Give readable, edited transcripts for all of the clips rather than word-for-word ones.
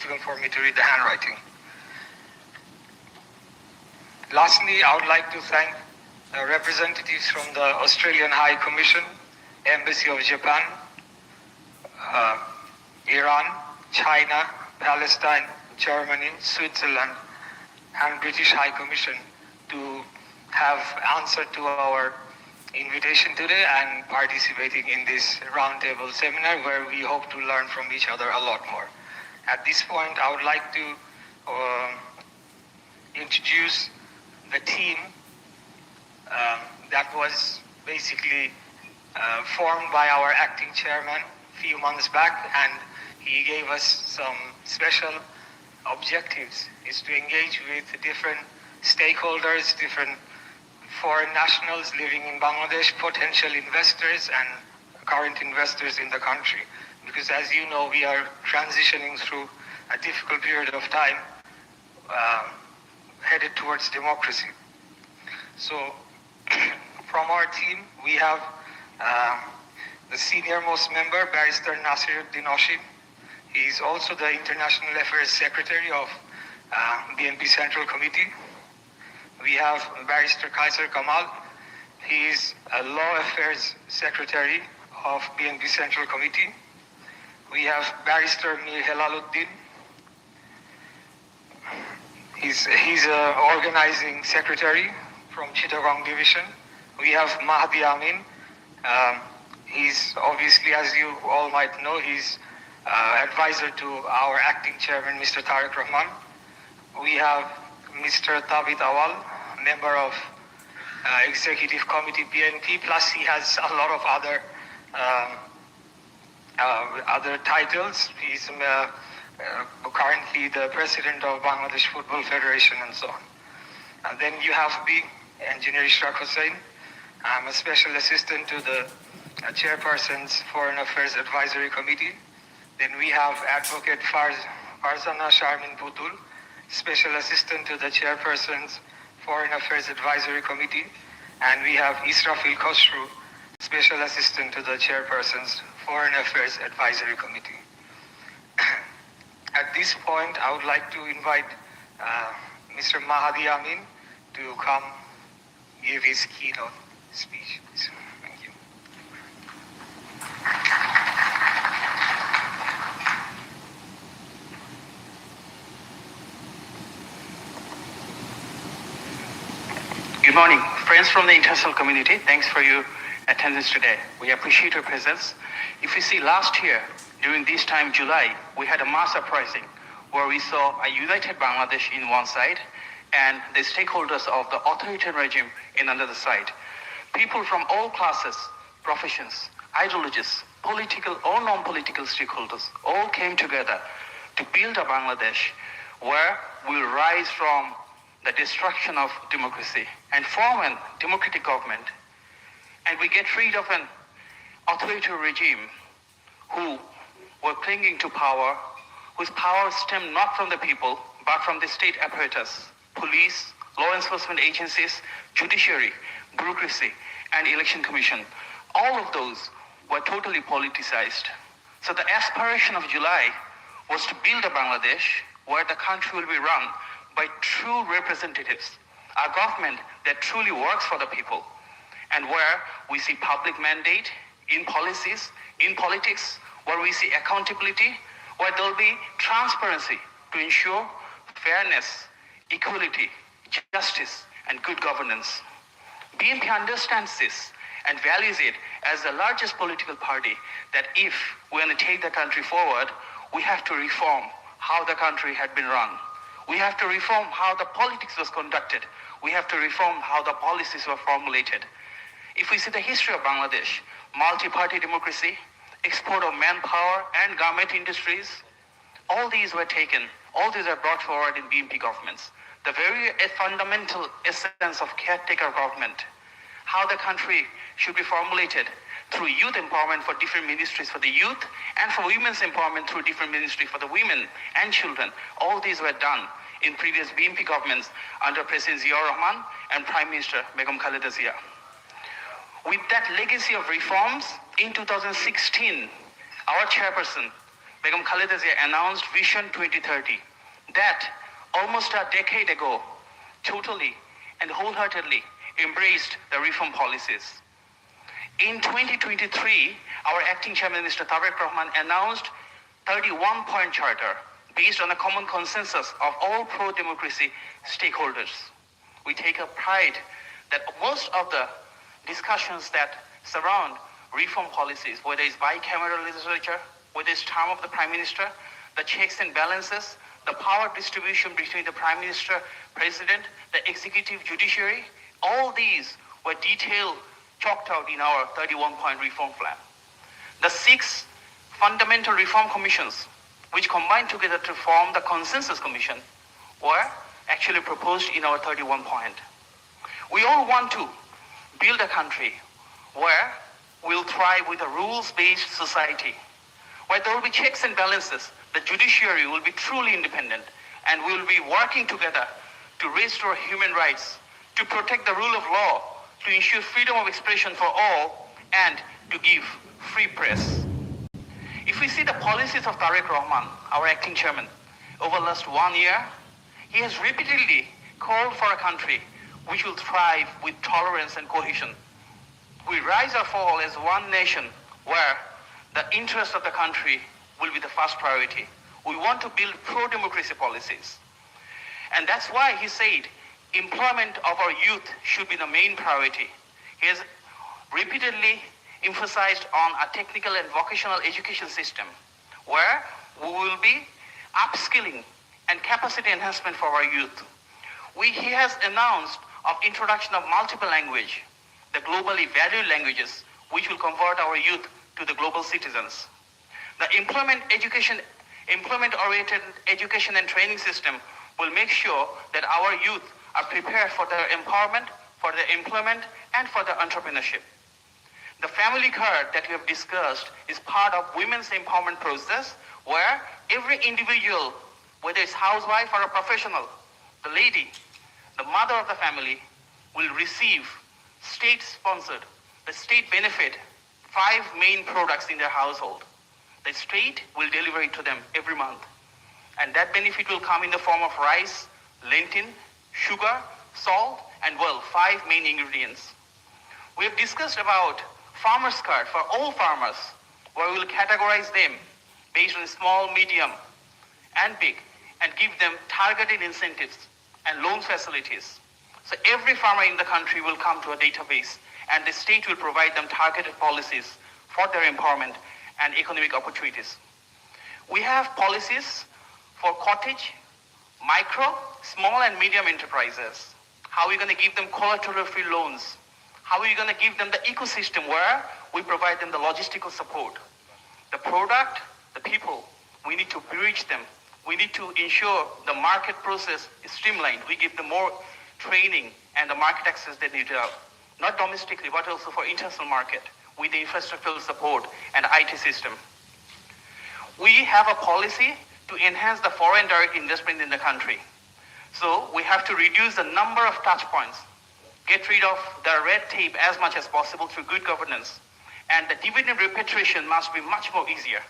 difficult for me to read the handwriting. Lastly, I would like to thank representatives from the Australian High Commission, Embassy of Japan, Iran, China, Palestine, Germany, Switzerland, and British High Commission to have answered to our invitation today and participating in this roundtable seminar where we hope to learn from each other a lot more. At this point, I would like to introduce the team that was basically formed by our acting chairman a few months back, and he gave us some special objectives, is to engage with different stakeholders, different foreign nationals living in Bangladesh, potential investors and current investors in the country. Because as you know, we are transitioning through a difficult period of time headed towards democracy. So from our team, we have the senior most member, Barrister Nasiruddin Oshim. He is also the International Affairs Secretary of BNP Central Committee. We have Barrister Kaiser Kamal. He is a Law Affairs Secretary of BNP Central Committee. We have Barrister Mir Helaluddin. He's an organizing secretary from Chittagong Division. We have Mahdi Amin. He's obviously, as you all might know, he's advisor to our acting chairman, Mr. Tariq Rahman. We have Mr. Tabit Awal, member of Executive Committee BNP, plus he has a lot of other titles. He's currently the president of Bangladesh Football Federation and so on. And then you have me, Engineer Ishraq Hussain. I'm a special assistant to the chairperson's Foreign Affairs Advisory Committee. Then we have Advocate Farzana Sharmin Putul, special assistant to the chairperson's Foreign Affairs Advisory Committee. And we have Israfil Khosru, special assistant to the chairperson's Foreign Affairs Advisory Committee. At this point, I would like to invite Mr. Mahdi Amin to come give his keynote speech. Thank you. Good morning, friends from the international community. Thanks for your attendance today. We appreciate your presence. If you see last year, during this time, July, we had a mass uprising where we saw a united Bangladesh in one side and the stakeholders of the authoritarian regime in another side. People from all classes, professions, ideologies, political or non-political stakeholders all came together to build a Bangladesh where we'll rise from the destruction of democracy and form a democratic government, and we get rid of an authoritarian regime who were clinging to power, whose power stemmed not from the people, but from the state apparatus, police, law enforcement agencies, judiciary, bureaucracy, and election commission. All of those were totally politicized. So the aspiration of July was to build a Bangladesh where the country will be run by true representatives, a government that truly works for the people, and where we see public mandate in policies, in politics, where we see accountability, where there will be transparency to ensure fairness, equality, justice, and good governance. BNP understands this and values it as the largest political party that if we want to take the country forward, we have to reform how the country had been run. We have to reform how the politics was conducted. We have to reform how the policies were formulated. If we see the history of Bangladesh, multi-party democracy, export of manpower and garment industries, all these were taken, all these are brought forward in BNP governments. The very fundamental essence of caretaker government, how the country should be formulated through youth empowerment for different ministries for the youth and for women's empowerment through different ministries for the women and children. All these were done in previous BNP governments under President Ziaur Rahman and Prime Minister Begum Khaleda Zia. With that legacy of reforms, in 2016, our chairperson, Begum Khaleda Zia announced Vision 2030 that almost a decade ago totally and wholeheartedly embraced the reform policies. In 2023, our acting chairman, Mr. Tareq Rahman, announced 31-point charter based on a common consensus of all pro-democracy stakeholders. We take a pride that most of the discussions that surround reform policies, whether it's bicameral legislature, whether it's term of the Prime Minister, the checks and balances, the power distribution between the Prime Minister, President, the executive judiciary, all these were detailed, chalked out in our 31-point reform plan. The 6 fundamental reform commissions, which combined together to form the consensus commission, were actually proposed in our 31-point. We all want to build a country where we'll thrive with a rules-based society, where there will be checks and balances, the judiciary will be truly independent, and we'll be working together to restore human rights, to protect the rule of law, to ensure freedom of expression for all, and to give free press. If we see the policies of Tareq Rahman, our acting chairman, over the last 1 year, he has repeatedly called for a country which will thrive with tolerance and cohesion. We rise or fall as one nation where the interest of the country will be the first priority. We want to build pro-democracy policies. And that's why he said employment of our youth should be the main priority. He has repeatedly emphasized on a technical and vocational education system where we will be upskilling and capacity enhancement for our youth. He has announced of introduction of multiple language, the globally valued languages, which will convert our youth to the global citizens. The employment-oriented education and training system will make sure that our youth are prepared for their empowerment, for their employment, and for their entrepreneurship. The family card that we have discussed is part of women's empowerment process where every individual, whether it's housewife or a professional, the lady, the mother of the family, will receive state-sponsored, the state benefit, 5 main products in their household. The state will deliver it to them every month. And that benefit will come in the form of rice, lentil, sugar, salt, and 5 main ingredients. We have discussed about farmer's card for all farmers, where we will categorize them based on small, medium, and big, and give them targeted incentives and loan facilities. So every farmer in the country will come to a database, and the state will provide them targeted policies for their empowerment and economic opportunities. We have policies for cottage, micro, small and medium enterprises. How are we going to give them collateral-free loans? How are we going to give them the ecosystem where we provide them the logistical support? The product, the people, we need to bridge them. We need to ensure the market process is streamlined. We give them more training and the market access they need to have, not domestically, but also for international market with the infrastructural support and IT system. We have a policy to enhance the foreign direct investment in the country. So we have to reduce the number of touch points, get rid of the red tape as much as possible through good governance, and the dividend repatriation must be much more easier.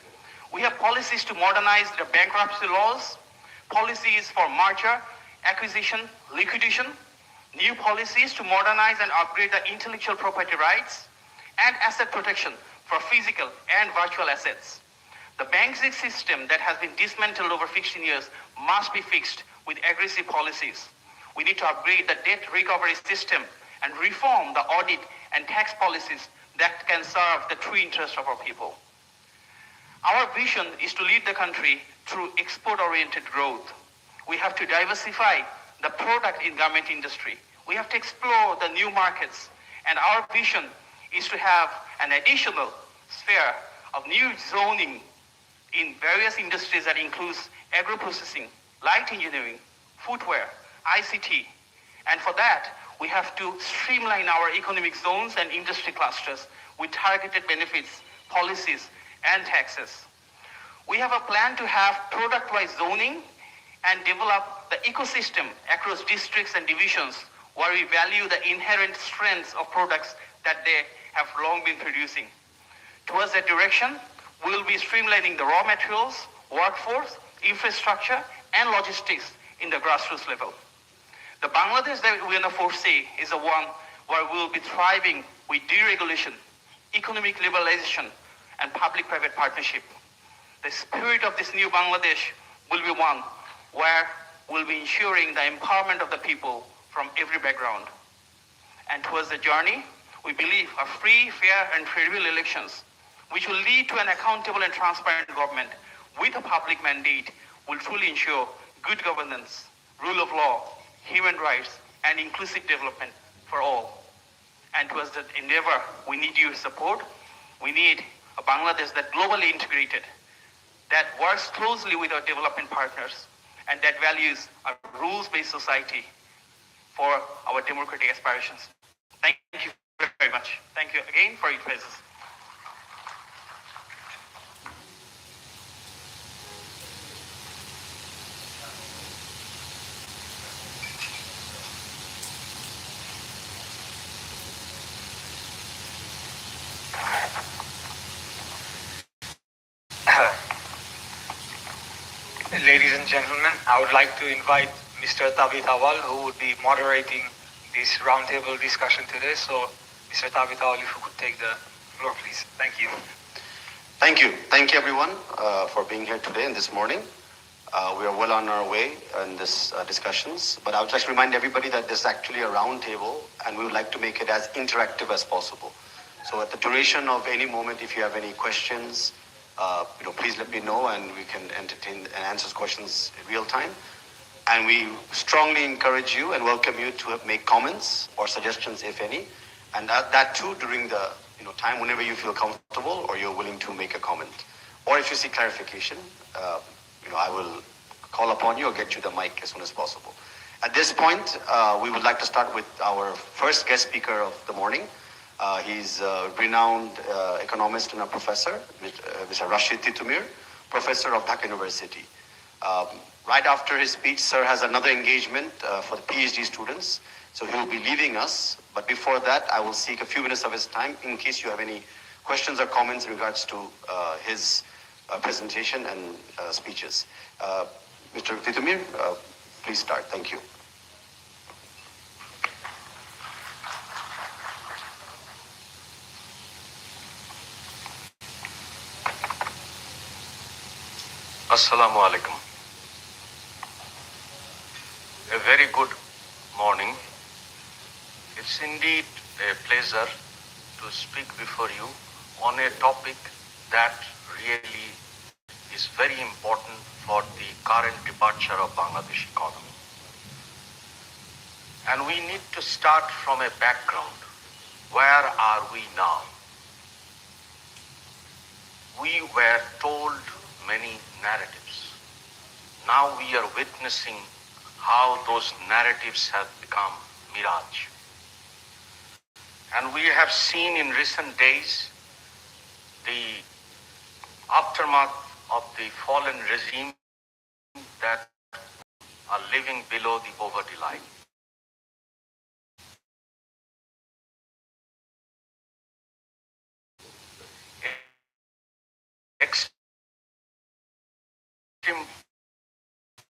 We have policies to modernize the bankruptcy laws, policies for merger, acquisition, liquidation, new policies to modernize and upgrade the intellectual property rights, and asset protection for physical and virtual assets. The banking system that has been dismantled over 15 years must be fixed with aggressive policies. We need to upgrade the debt recovery system and reform the audit and tax policies that can serve the true interest of our people. Our vision is to lead the country through export-oriented growth. We have to diversify the product in garment industry. We have to explore the new markets. And our vision is to have an additional sphere of new zoning in various industries that includes agro-processing, light engineering, footwear, ICT. And for that, we have to streamline our economic zones and industry clusters with targeted benefits, policies, and taxes. We have a plan to have product-wise zoning and develop the ecosystem across districts and divisions where we value the inherent strengths of products that they have long been producing. Towards that direction, We will be streamlining the raw materials, workforce, infrastructure, and logistics in the grassroots level. The Bangladesh that we now foresee is the one where we will be thriving with deregulation, economic liberalization, and public-private partnership. The spirit of this new Bangladesh will be one where we'll be ensuring the empowerment of the people from every background. And towards the journey, we believe a free, fair, and credible elections, which will lead to an accountable and transparent government with a public mandate, will truly ensure good governance, rule of law, human rights, and inclusive development for all. And towards that endeavor, we need your support. We need a Bangladesh that globally integrated, that works closely with our development partners, and that values a rules-based society for our democratic aspirations. Thank you very much. Thank you again for your presence. Ladies and gentlemen, I would like to invite Mr. Tabit Awal, who would be moderating this roundtable discussion today. So, Mr. Tabit Awal, if you could take the floor, please. Thank you. Thank you. Thank you, everyone, for being here today and this morning. We are well on our way in this discussions, but I would just remind everybody that this is actually a roundtable, and we would like to make it as interactive as possible. So at the duration of any moment, if you have any questions, please let me know, and we can entertain and answer questions in real time. And we strongly encourage you and welcome you to make comments or suggestions, if any, and that too during the time whenever you feel comfortable or you're willing to make a comment, or if you see clarification, I will call upon you or get you the mic as soon as possible. At this point, we would like to start with our first guest speaker of the morning. He's a renowned economist and a professor, Mr. Rashid Titumir, professor of Dhaka University. Right after his speech, sir has another engagement for the PhD students, so he will be leaving us. But before that, I will seek a few minutes of his time in case you have any questions or comments in regards to his presentation and speeches. Mr. Titumir, please start. Thank you. Assalamu alaikum. A very good morning. It's indeed a pleasure to speak before you on a topic that really is very important for the current departure of Bangladesh economy. And we need to start from a background. Where are we now? We were told many narratives. Now we are witnessing how those narratives have become mirage. And we have seen in recent days the aftermath of the fallen regime that are living below the poverty line. Extreme